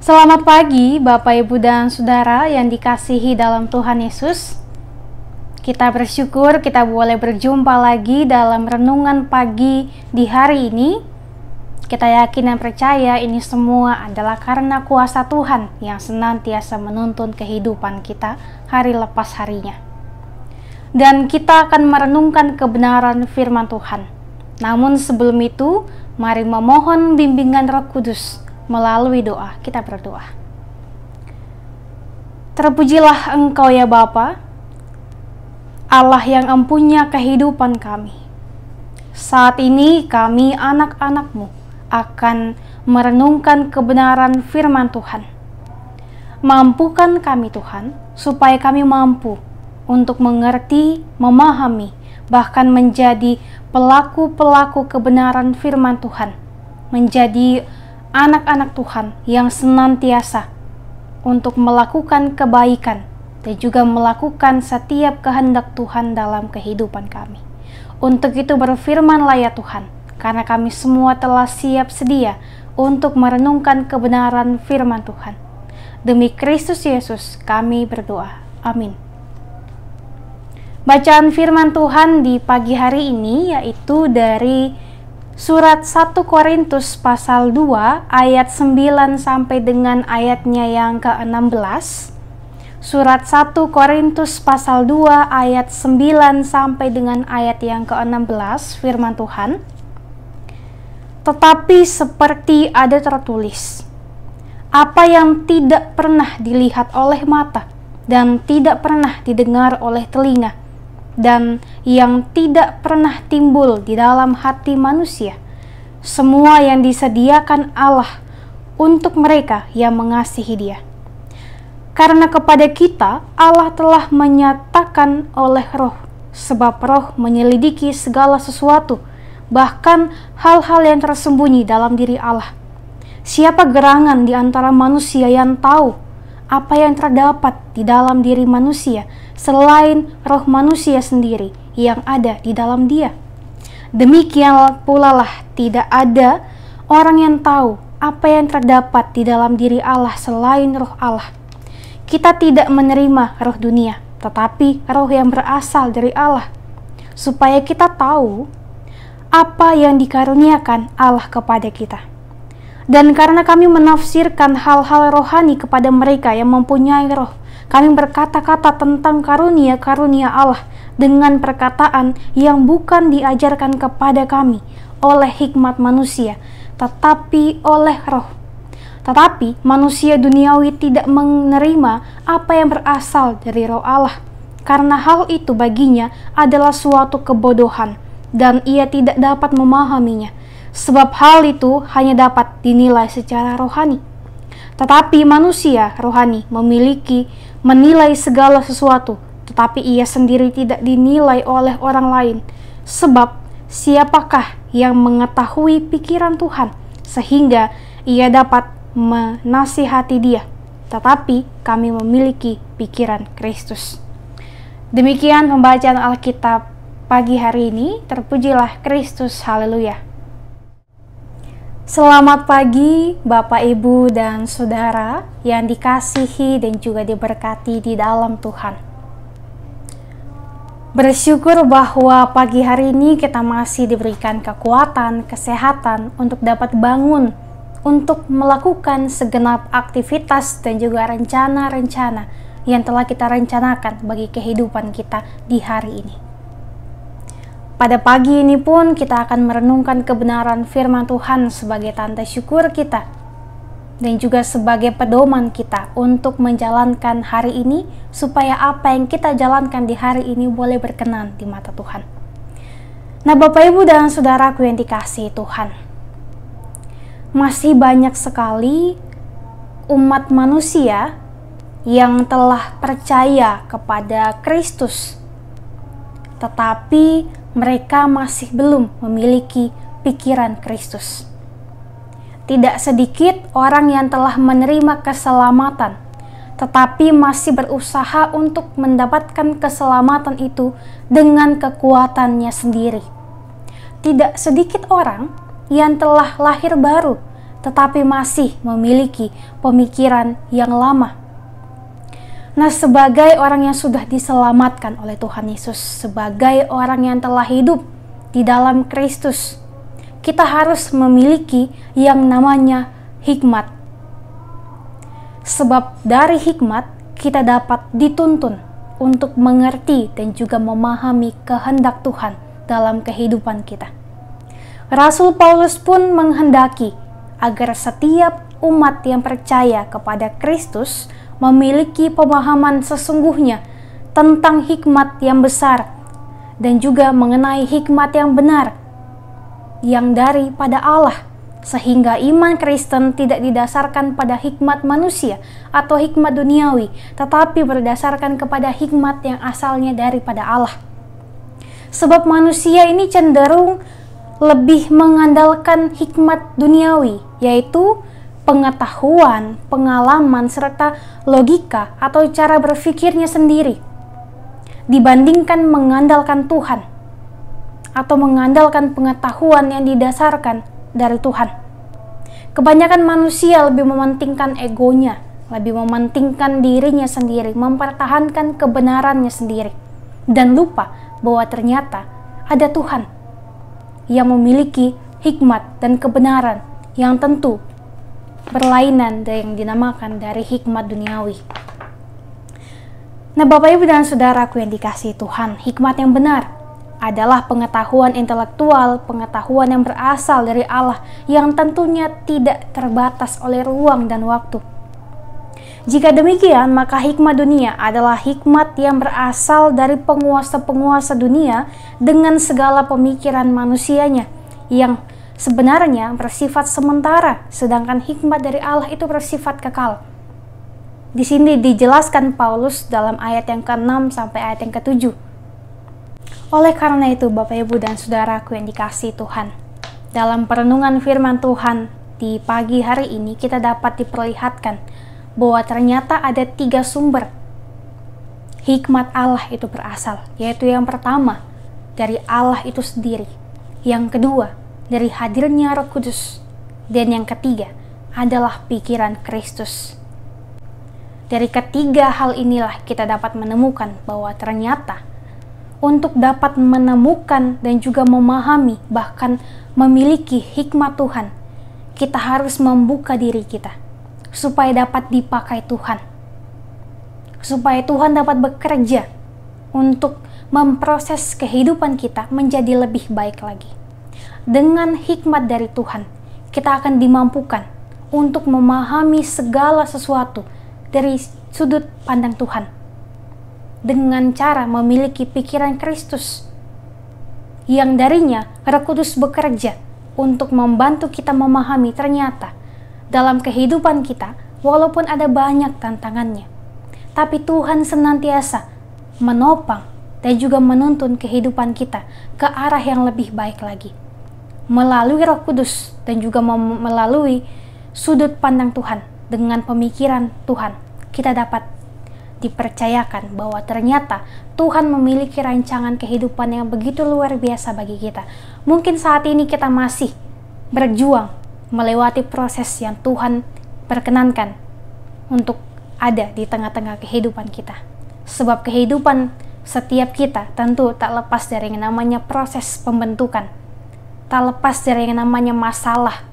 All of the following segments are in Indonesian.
Selamat pagi Bapak, Ibu, dan Saudara yang dikasihi dalam Tuhan Yesus. Kita bersyukur kita boleh berjumpa lagi dalam renungan pagi di hari ini. Kita yakin dan percaya ini semua adalah karena kuasa Tuhan yang senantiasa menuntun kehidupan kita hari lepas harinya. Dan kita akan merenungkan kebenaran firman Tuhan. Namun sebelum itu, mari memohon bimbingan Roh Kudus. Melalui doa, kita berdoa. Terpujilah Engkau ya Bapa, Allah yang empunya kehidupan kami. Saat ini kami anak-anak-Mu akan merenungkan kebenaran firman Tuhan. Mampukan kami Tuhan, supaya kami mampu untuk mengerti, memahami, bahkan menjadi pelaku-pelaku kebenaran firman Tuhan. Menjadi anak-anak Tuhan yang senantiasa untuk melakukan kebaikan dan juga melakukan setiap kehendak Tuhan dalam kehidupan kami. Untuk itu berfirmanlah ya Tuhan, karena kami semua telah siap sedia untuk merenungkan kebenaran firman Tuhan. Demi Kristus Yesus kami berdoa. Amin. Bacaan firman Tuhan di pagi hari ini yaitu dari Surat 1 Korintus pasal 2 ayat 9 sampai dengan ayatnya yang ke-16. Surat 1 Korintus pasal 2 ayat 9 sampai dengan ayat yang ke-16, firman Tuhan. Tetapi seperti ada tertulis, apa yang tidak pernah dilihat oleh mata dan tidak pernah didengar oleh telinga, dan yang tidak pernah timbul di dalam hati manusia, semua yang disediakan Allah untuk mereka yang mengasihi Dia. Karena kepada kita Allah telah menyatakan oleh Roh, sebab Roh menyelidiki segala sesuatu, bahkan hal-hal yang tersembunyi dalam diri Allah. Siapa gerangan di antara manusia yang tahu apa yang terdapat di dalam diri manusia selain roh manusia sendiri yang ada di dalam dia? Demikian pula lah tidak ada orang yang tahu apa yang terdapat di dalam diri Allah selain roh Allah. Kita tidak menerima roh dunia, tetapi roh yang berasal dari Allah, supaya kita tahu apa yang dikaruniakan Allah kepada kita. Dan karena kami menafsirkan hal-hal rohani kepada mereka yang mempunyai roh, kami berkata-kata tentang karunia-karunia Allah dengan perkataan yang bukan diajarkan kepada kami oleh hikmat manusia, tetapi oleh roh. Tetapi manusia duniawi tidak menerima apa yang berasal dari roh Allah, karena hal itu baginya adalah suatu kebodohan, dan ia tidak dapat memahaminya. Sebab hal itu hanya dapat dinilai secara rohani. Tetapi manusia rohani menilai segala sesuatu, tetapi ia sendiri tidak dinilai oleh orang lain. Sebab siapakah yang mengetahui pikiran Tuhan, sehingga ia dapat menasihati dia? Tetapi kami memiliki pikiran Kristus. Demikian pembacaan Alkitab pagi hari ini. Terpujilah Kristus, haleluya. Selamat pagi Bapak, Ibu, dan Saudara yang dikasihi dan juga diberkati di dalam Tuhan. Bersyukur bahwa pagi hari ini kita masih diberikan kekuatan, kesehatan untuk dapat bangun, untuk melakukan segenap aktivitas dan juga rencana-rencana yang telah kita rencanakan bagi kehidupan kita di hari ini. Pada pagi ini pun kita akan merenungkan kebenaran firman Tuhan sebagai tanda syukur kita dan juga sebagai pedoman kita untuk menjalankan hari ini, supaya apa yang kita jalankan di hari ini boleh berkenan di mata Tuhan. Nah Bapak, Ibu, dan Saudaraku yang dikasihi Tuhan, masih banyak sekali umat manusia yang telah percaya kepada Kristus, tetapi mereka masih belum memiliki pikiran Kristus. Tidak sedikit orang yang telah menerima keselamatan, tetapi masih berusaha untuk mendapatkan keselamatan itu dengan kekuatannya sendiri. Tidak sedikit orang yang telah lahir baru tetapi masih memiliki pemikiran yang lama. Nah, sebagai orang yang sudah diselamatkan oleh Tuhan Yesus, sebagai orang yang telah hidup di dalam Kristus, kita harus memiliki yang namanya hikmat. Sebab dari hikmat kita dapat dituntun untuk mengerti dan juga memahami kehendak Tuhan dalam kehidupan kita. Rasul Paulus pun menghendaki agar setiap umat yang percaya kepada Kristus memiliki pemahaman sesungguhnya tentang hikmat yang besar dan juga mengenai hikmat yang benar yang daripada Allah, sehingga iman Kristen tidak didasarkan pada hikmat manusia atau hikmat duniawi, tetapi berdasarkan kepada hikmat yang asalnya daripada Allah. Sebab manusia ini cenderung lebih mengandalkan hikmat duniawi, yaitu pengetahuan, pengalaman, serta logika atau cara berpikirnya sendiri, dibandingkan mengandalkan Tuhan atau mengandalkan pengetahuan yang didasarkan dari Tuhan. Kebanyakan manusia lebih mementingkan egonya, lebih mementingkan dirinya sendiri, mempertahankan kebenarannya sendiri, dan lupa bahwa ternyata ada Tuhan yang memiliki hikmat dan kebenaran yang tentu berlainan dari yang dinamakan dari hikmat duniawi. Nah, Bapak Ibu dan Saudaraku yang dikasihi Tuhan, hikmat yang benar adalah pengetahuan intelektual, pengetahuan yang berasal dari Allah yang tentunya tidak terbatas oleh ruang dan waktu. Jika demikian, maka hikmat dunia adalah hikmat yang berasal dari penguasa-penguasa dunia dengan segala pemikiran manusianya yang sebenarnya bersifat sementara, sedangkan hikmat dari Allah itu bersifat kekal. Di sini dijelaskan Paulus dalam ayat yang ke-6 sampai ayat yang ke-7. Oleh karena itu, Bapak Ibu dan Saudaraku yang dikasihi Tuhan, dalam perenungan firman Tuhan di pagi hari ini kita dapat diperlihatkan bahwa ternyata ada 3 sumber hikmat Allah itu berasal, yaitu yang pertama dari Allah itu sendiri, yang kedua dari hadirnya Roh Kudus, dan yang ketiga adalah pikiran Kristus. Dari ketiga hal inilah kita dapat menemukan bahwa ternyata untuk dapat menemukan dan juga memahami bahkan memiliki hikmat Tuhan, kita harus membuka diri kita supaya dapat dipakai Tuhan, supaya Tuhan dapat bekerja untuk memproses kehidupan kita menjadi lebih baik lagi. Dengan hikmat dari Tuhan, kita akan dimampukan untuk memahami segala sesuatu dari sudut pandang Tuhan, dengan cara memiliki pikiran Kristus, yang darinya Roh Kudus bekerja untuk membantu kita memahami ternyata dalam kehidupan kita, walaupun ada banyak tantangannya, tapi Tuhan senantiasa menopang dan juga menuntun kehidupan kita ke arah yang lebih baik lagi. Melalui Roh Kudus dan juga melalui sudut pandang Tuhan, dengan pemikiran Tuhan, kita dapat dipercayakan bahwa ternyata Tuhan memiliki rancangan kehidupan yang begitu luar biasa bagi kita. Mungkin saat ini kita masih berjuang melewati proses yang Tuhan perkenankan untuk ada di tengah-tengah kehidupan kita. Sebab kehidupan setiap kita tentu tak lepas dari yang namanya proses pembentukan, tak lepas dari yang namanya masalah,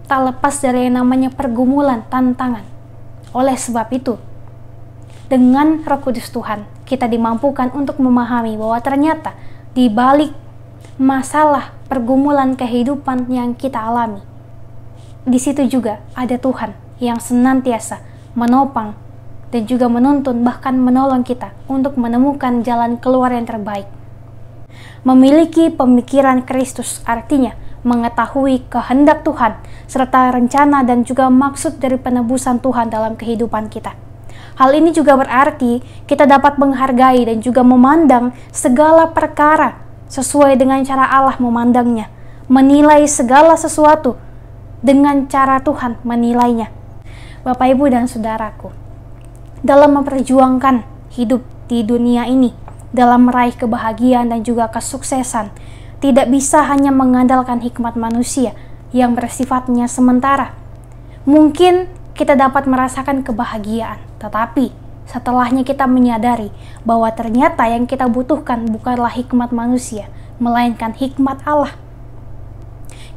tak lepas dari yang namanya pergumulan, tantangan. Oleh sebab itu, dengan Roh Kudus Tuhan, kita dimampukan untuk memahami bahwa ternyata di balik masalah pergumulan kehidupan yang kita alami, di situ juga ada Tuhan yang senantiasa menopang dan juga menuntun, bahkan menolong kita untuk menemukan jalan keluar yang terbaik. Memiliki pemikiran Kristus artinya mengetahui kehendak Tuhan serta rencana dan juga maksud dari penebusan Tuhan dalam kehidupan kita. Hal ini juga berarti kita dapat menghargai dan juga memandang segala perkara sesuai dengan cara Allah memandangnya, menilai segala sesuatu dengan cara Tuhan menilainya. Bapak, Ibu, dan Saudaraku, dalam memperjuangkan hidup di dunia ini, dalam meraih kebahagiaan dan juga kesuksesan, tidak bisa hanya mengandalkan hikmat manusia, yang bersifatnya sementara. Mungkin kita dapat merasakan kebahagiaan, tetapi setelahnya kita menyadari bahwa ternyata yang kita butuhkan bukanlah hikmat manusia, melainkan hikmat Allah.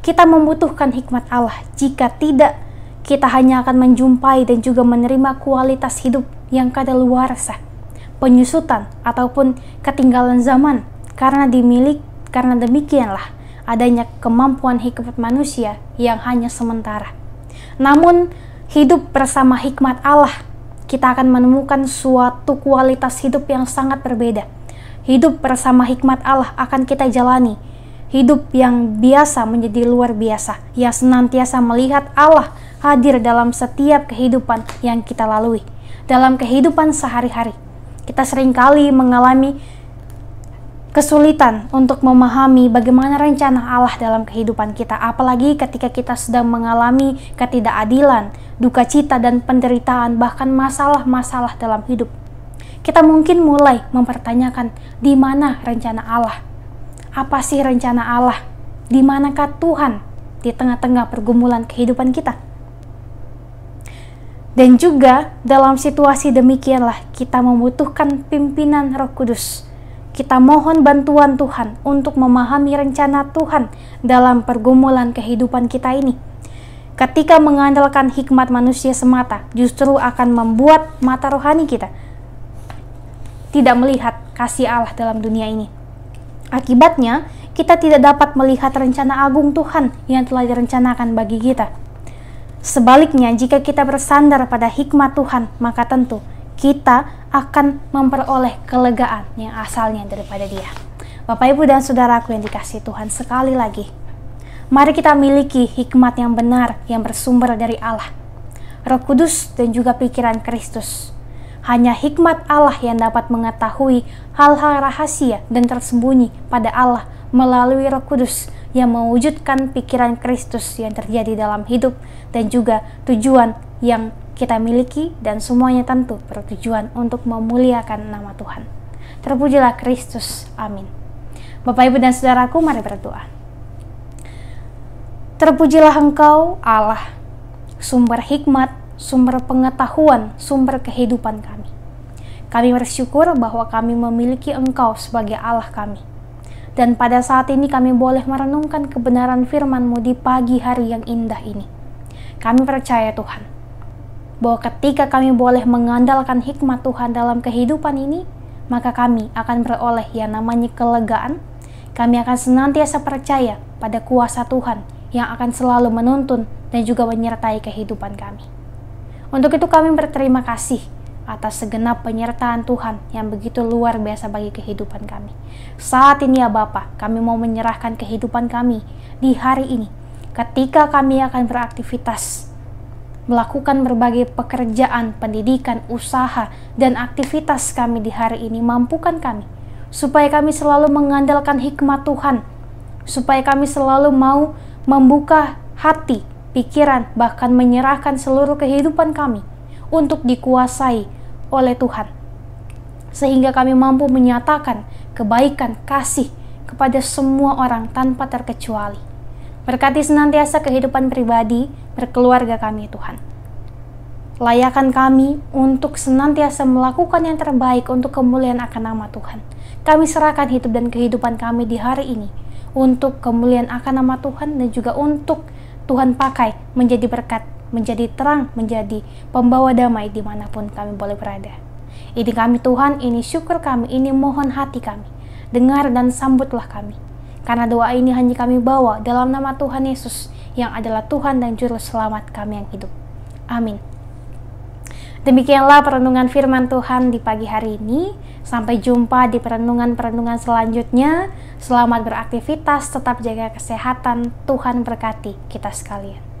Kita membutuhkan hikmat Allah, jika tidak, kita hanya akan menjumpai dan juga menerima kualitas hidup yang kadaluarsa, penyusutan ataupun ketinggalan zaman, karena demikianlah adanya kemampuan hikmat manusia yang hanya sementara. Namun, hidup bersama hikmat Allah, kita akan menemukan suatu kualitas hidup yang sangat berbeda. Hidup bersama hikmat Allah akan kita jalani. Hidup yang biasa menjadi luar biasa, yang senantiasa melihat Allah hadir dalam setiap kehidupan yang kita lalui. Dalam kehidupan sehari-hari, kita seringkali mengalami kesulitan untuk memahami bagaimana rencana Allah dalam kehidupan kita, apalagi ketika kita sedang mengalami ketidakadilan, duka cita dan penderitaan, bahkan masalah-masalah dalam hidup. Kita mungkin mulai mempertanyakan, di mana rencana Allah? Apa sih rencana Allah? Di manakah Tuhan di tengah-tengah pergumulan kehidupan kita? Dan juga dalam situasi demikianlah kita membutuhkan pimpinan Roh Kudus. Kita mohon bantuan Tuhan untuk memahami rencana Tuhan dalam pergumulan kehidupan kita ini. Ketika mengandalkan hikmat manusia semata, justru akan membuat mata rohani kita tidak melihat kasih Allah dalam dunia ini. Akibatnya, kita tidak dapat melihat rencana agung Tuhan yang telah direncanakan bagi kita. Sebaliknya, jika kita bersandar pada hikmat Tuhan, maka tentu kita akan memperoleh kelegaan yang asalnya daripada Dia. Bapak, Ibu, dan saudaraku yang dikasihi Tuhan, sekali lagi, mari kita miliki hikmat yang benar yang bersumber dari Allah, Roh Kudus dan juga pikiran Kristus. Hanya hikmat Allah yang dapat mengetahui hal-hal rahasia dan tersembunyi pada Allah melalui Roh Kudus yang mewujudkan pikiran Kristus yang terjadi dalam hidup dan juga tujuan yang kita miliki, dan semuanya tentu bertujuan untuk memuliakan nama Tuhan. Terpujilah Kristus. Amin. Bapak, Ibu, dan saudaraku, mari berdoa. Terpujilah Engkau Allah, sumber hikmat, sumber pengetahuan, sumber kehidupan kami. Kami bersyukur bahwa kami memiliki Engkau sebagai Allah kami. Dan pada saat ini kami boleh merenungkan kebenaran firman-Mu di pagi hari yang indah ini. Kami percaya Tuhan, bahwa ketika kami boleh mengandalkan hikmat Tuhan dalam kehidupan ini, maka kami akan beroleh yang namanya kelegaan. Kami akan senantiasa percaya pada kuasa Tuhan yang akan selalu menuntun dan juga menyertai kehidupan kami. Untuk itu kami berterima kasih atas segenap penyertaan Tuhan yang begitu luar biasa bagi kehidupan kami. Saat ini ya Bapa, kami mau menyerahkan kehidupan kami di hari ini, ketika kami akan beraktivitas, melakukan berbagai pekerjaan, pendidikan, usaha, dan aktivitas kami di hari ini. Mampukan kami, supaya kami selalu mengandalkan hikmat Tuhan, supaya kami selalu mau membuka hati, pikiran, bahkan menyerahkan seluruh kehidupan kami untuk dikuasai oleh Tuhan, sehingga kami mampu menyatakan kebaikan, kasih kepada semua orang tanpa terkecuali. Berkati senantiasa kehidupan pribadi, berkeluarga kami Tuhan. Layakan kami untuk senantiasa melakukan yang terbaik untuk kemuliaan akan nama Tuhan. Kami serahkan hidup dan kehidupan kami di hari ini untuk kemuliaan akan nama Tuhan, dan juga untuk Tuhan pakai menjadi berkat, menjadi terang, menjadi pembawa damai dimanapun kami boleh berada. Ini kami Tuhan, ini syukur kami, ini mohon hati kami. Dengar dan sambutlah kami. Karena doa ini hanya kami bawa dalam nama Tuhan Yesus yang adalah Tuhan dan Juru Selamat kami yang hidup. Amin. Demikianlah perenungan firman Tuhan di pagi hari ini. Sampai jumpa di perenungan-perenungan selanjutnya. Selamat beraktivitas, tetap jaga kesehatan. Tuhan berkati kita sekalian.